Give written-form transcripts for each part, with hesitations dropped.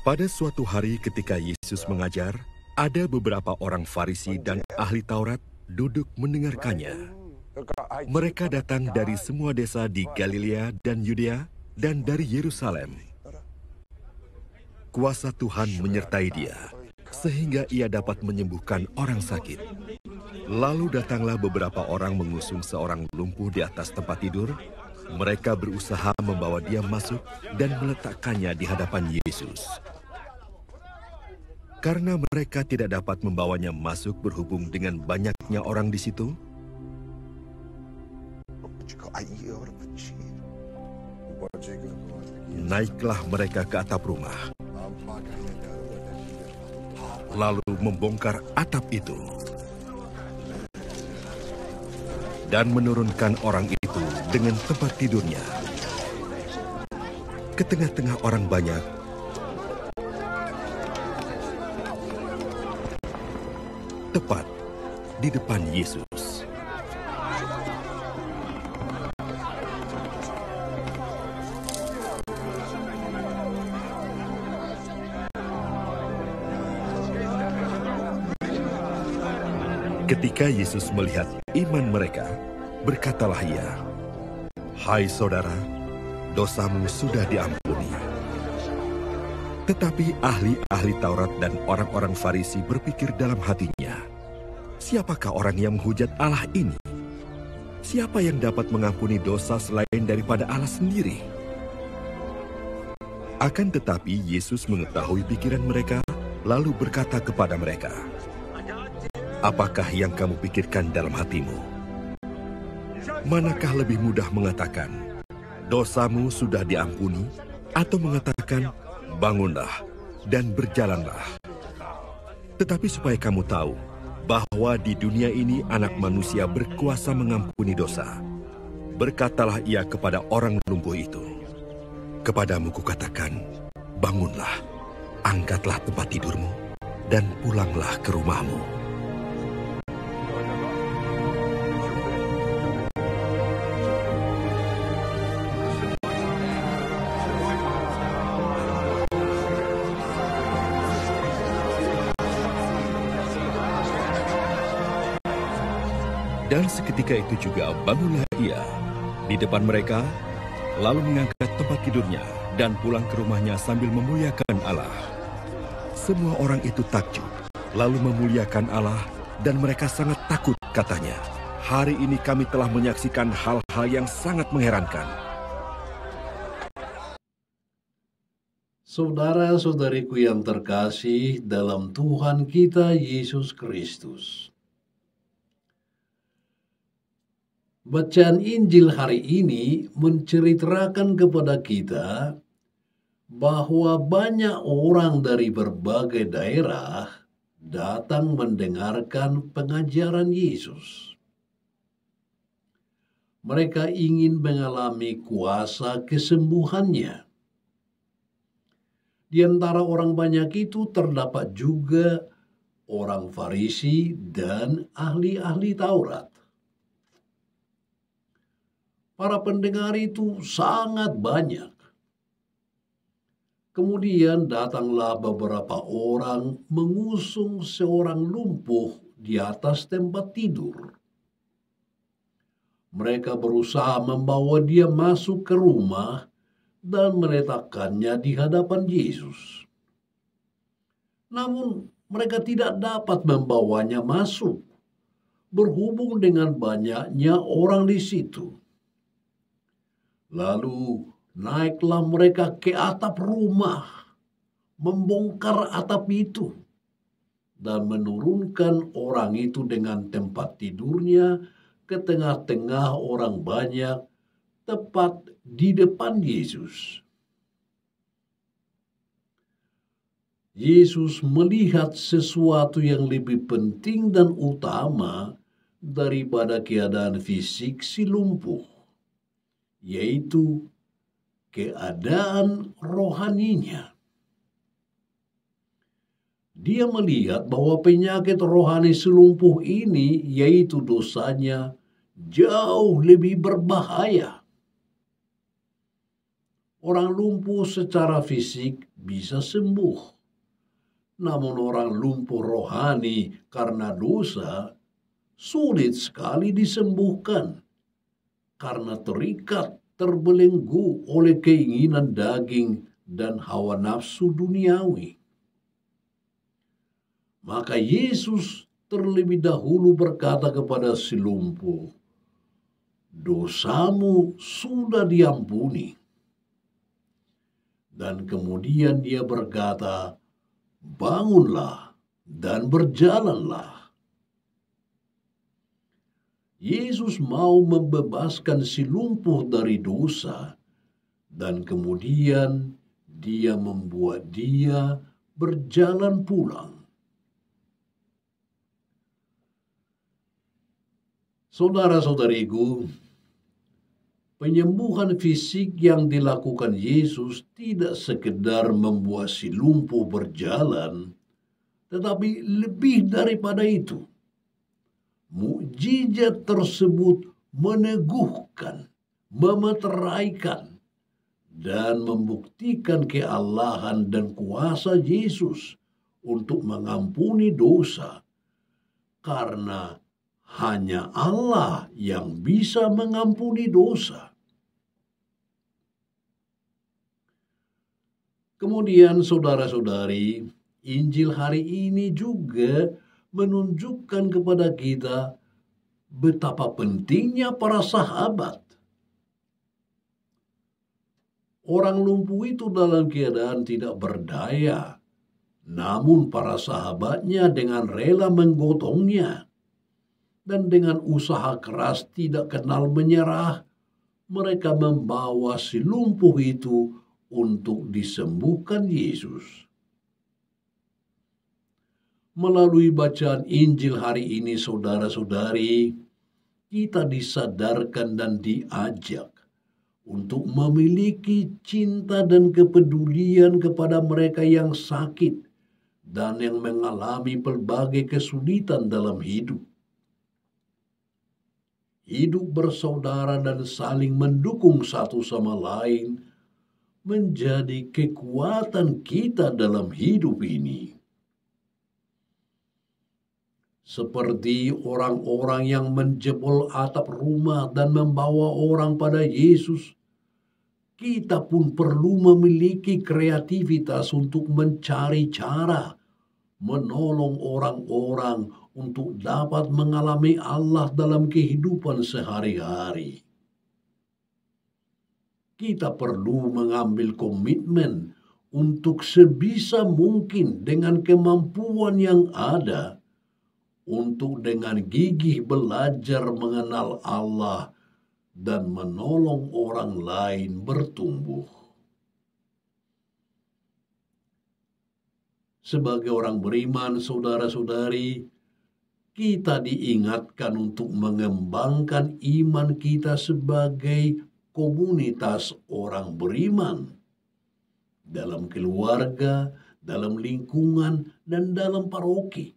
Pada suatu hari ketika Yesus mengajar, ada beberapa orang Farisi dan ahli Taurat duduk mendengarkannya. Mereka datang dari semua desa di Galilea dan Yudea dan dari Yerusalem. Kuasa Tuhan menyertai dia, sehingga ia dapat menyembuhkan orang sakit. Lalu datanglah beberapa orang mengusung seorang lumpuh di atas tempat tidur. Mereka berusaha membawa dia masuk dan meletakkannya di hadapan Yesus. Karena mereka tidak dapat membawanya masuk berhubung dengan banyaknya orang di situ, naiklah mereka ke atap rumah, lalu membongkar atap itu, dan menurunkan orang itu dengan tempat tidurnya ke tengah-tengah orang banyak. Tepat di depan Yesus. Ketika Yesus melihat iman mereka, berkatalah ia, "Hai saudara, dosamu sudah diampuni." Tetapi ahli-ahli Taurat dan orang-orang Farisi berpikir dalam hatinya, "Siapakah orang yang menghujat Allah ini? Siapa yang dapat mengampuni dosa selain daripada Allah sendiri?" Akan tetapi Yesus mengetahui pikiran mereka, lalu berkata kepada mereka, "Apakah yang kamu pikirkan dalam hatimu? Manakah lebih mudah mengatakan, 'Dosamu sudah diampuni,' atau mengatakan, 'Bangunlah dan berjalanlah'? Tetapi supaya kamu tahu bahwa di dunia ini Anak Manusia berkuasa mengampuni dosa, berkatalah ia kepada orang lumpuh itu, 'Kepadamu kukatakan, bangunlah, angkatlah tempat tidurmu, dan pulanglah ke rumahmu.'" Dan seketika itu juga bangunlah ia di depan mereka, lalu mengangkat tempat tidurnya dan pulang ke rumahnya sambil memuliakan Allah. Semua orang itu takjub, lalu memuliakan Allah, dan mereka sangat takut, katanya, "Hari ini kami telah menyaksikan hal-hal yang sangat mengherankan." Saudara-saudariku yang terkasih dalam Tuhan kita Yesus Kristus. Bacaan Injil hari ini menceritakan kepada kita bahwa banyak orang dari berbagai daerah datang mendengarkan pengajaran Yesus. Mereka ingin mengalami kuasa kesembuhannya. Di antara orang banyak itu terdapat juga orang Farisi dan ahli-ahli Taurat. Para pendengar itu sangat banyak. Kemudian datanglah beberapa orang mengusung seorang lumpuh di atas tempat tidur. Mereka berusaha membawa dia masuk ke rumah dan meletakkannya di hadapan Yesus. Namun mereka tidak dapat membawanya masuk, berhubung dengan banyaknya orang di situ. Lalu naiklah mereka ke atap rumah, membongkar atap itu, dan menurunkan orang itu dengan tempat tidurnya ke tengah-tengah orang banyak, tepat di depan Yesus. Yesus melihat sesuatu yang lebih penting dan utama daripada keadaan fisik si lumpuh, yaitu keadaan rohaninya. Dia melihat bahwa penyakit rohani si lumpuh ini, yaitu dosanya, jauh lebih berbahaya. Orang lumpuh secara fisik bisa sembuh. Namun orang lumpuh rohani karena dosa sulit sekali disembuhkan karena terikat, terbelenggu oleh keinginan daging dan hawa nafsu duniawi. Maka Yesus terlebih dahulu berkata kepada si lumpuh, "Dosamu sudah diampuni." Dan kemudian dia berkata, "Bangunlah dan berjalanlah." Yesus mau membebaskan si lumpuh dari dosa, dan kemudian dia membuat dia berjalan pulang. Saudara-saudariku, penyembuhan fisik yang dilakukan Yesus tidak sekedar membuat si lumpuh berjalan, tetapi lebih daripada itu. Mukjizat tersebut meneguhkan, memeteraikan, dan membuktikan keallahan dan kuasa Yesus untuk mengampuni dosa, karena hanya Allah yang bisa mengampuni dosa. Kemudian saudara-saudari, Injil hari ini juga menunjukkan kepada kita betapa pentingnya para sahabat. Orang lumpuh itu dalam keadaan tidak berdaya, namun para sahabatnya dengan rela menggotongnya. Dan dengan usaha keras tidak kenal menyerah, mereka membawa si lumpuh itu untuk disembuhkan Yesus. Melalui bacaan Injil hari ini, saudara-saudari, kita disadarkan dan diajak untuk memiliki cinta dan kepedulian kepada mereka yang sakit dan yang mengalami berbagai kesulitan dalam hidup. Hidup bersaudara dan saling mendukung satu sama lain menjadi kekuatan kita dalam hidup ini. Seperti orang-orang yang menjebol atap rumah dan membawa orang pada Yesus, kita pun perlu memiliki kreativitas untuk mencari cara menolong orang-orang untuk dapat mengalami Allah dalam kehidupan sehari-hari. Kita perlu mengambil komitmen untuk sebisa mungkin dengan kemampuan yang ada untuk dengan gigih belajar mengenal Allah dan menolong orang lain bertumbuh. Sebagai orang beriman, saudara-saudari, kita diingatkan untuk mengembangkan iman kita sebagai komunitas orang beriman dalam keluarga, dalam lingkungan, dan dalam paroki.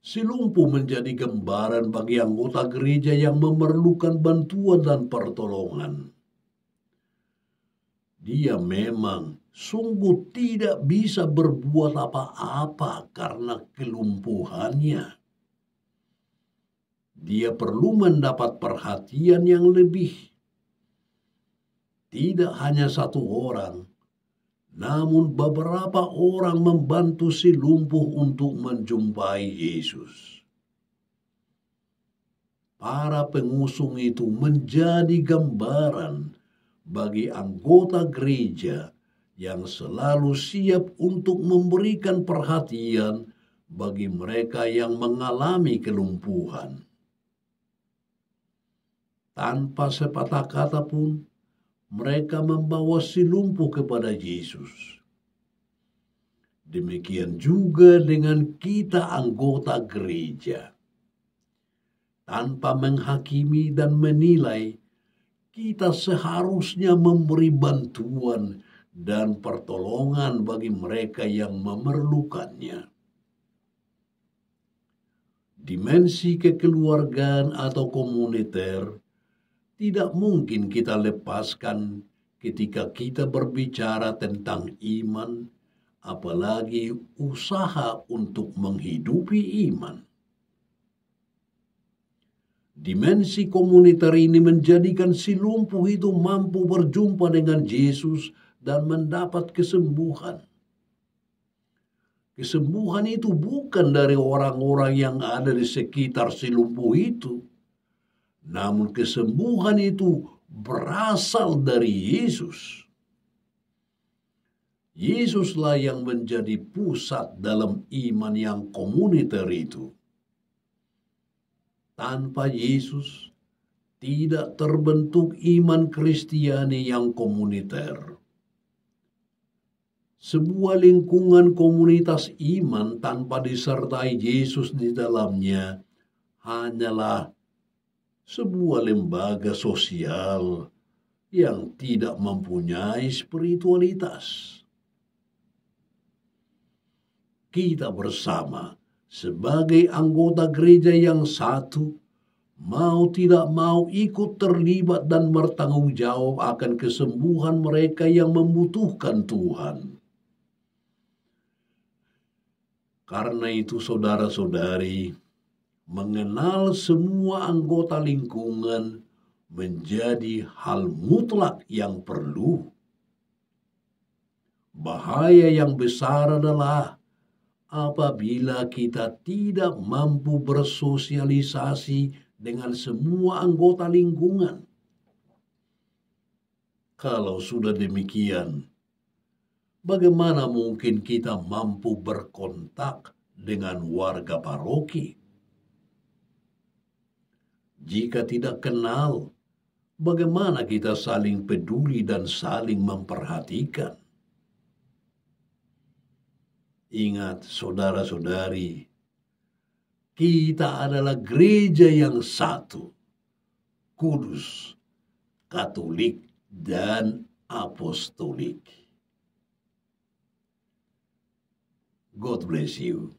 Si lumpuh menjadi gambaran bagi anggota gereja yang memerlukan bantuan dan pertolongan. Dia memang sungguh tidak bisa berbuat apa-apa karena kelumpuhannya. Dia perlu mendapat perhatian yang lebih. Tidak hanya satu orang, namun beberapa orang membantu si lumpuh untuk menjumpai Yesus. Para pengusung itu menjadi gambaran bagi anggota gereja yang selalu siap untuk memberikan perhatian bagi mereka yang mengalami kelumpuhan. Tanpa sepatah kata pun, mereka membawa si lumpuh kepada Yesus. Demikian juga dengan kita anggota gereja. Tanpa menghakimi dan menilai, kita seharusnya memberi bantuan dan pertolongan bagi mereka yang memerlukannya. Dimensi kekeluargaan atau komuniter tidak mungkin kita lepaskan ketika kita berbicara tentang iman, apalagi usaha untuk menghidupi iman. Dimensi komunitar ini menjadikan si lumpuh itu mampu berjumpa dengan Yesus dan mendapat kesembuhan. Kesembuhan itu bukan dari orang-orang yang ada di sekitar si lumpuh itu, namun kesembuhan itu berasal dari Yesus. Yesuslah yang menjadi pusat dalam iman yang komuniter itu. Tanpa Yesus, tidak terbentuk iman Kristiani yang komuniter. Sebuah lingkungan komunitas iman tanpa disertai Yesus di dalamnya hanyalah sebuah lembaga sosial yang tidak mempunyai spiritualitas. Kita bersama sebagai anggota gereja yang satu, mau tidak mau ikut terlibat dan bertanggung jawab akan kesembuhan mereka yang membutuhkan Tuhan. Karena itu saudara-saudari, mengenal semua anggota lingkungan menjadi hal mutlak yang perlu. Bahaya yang besar adalah apabila kita tidak mampu bersosialisasi dengan semua anggota lingkungan. Kalau sudah demikian, bagaimana mungkin kita mampu berkontak dengan warga paroki? Jika tidak kenal, bagaimana kita saling peduli dan saling memperhatikan? Ingat saudara-saudari, kita adalah gereja yang satu, kudus, katolik, dan apostolik. God bless you.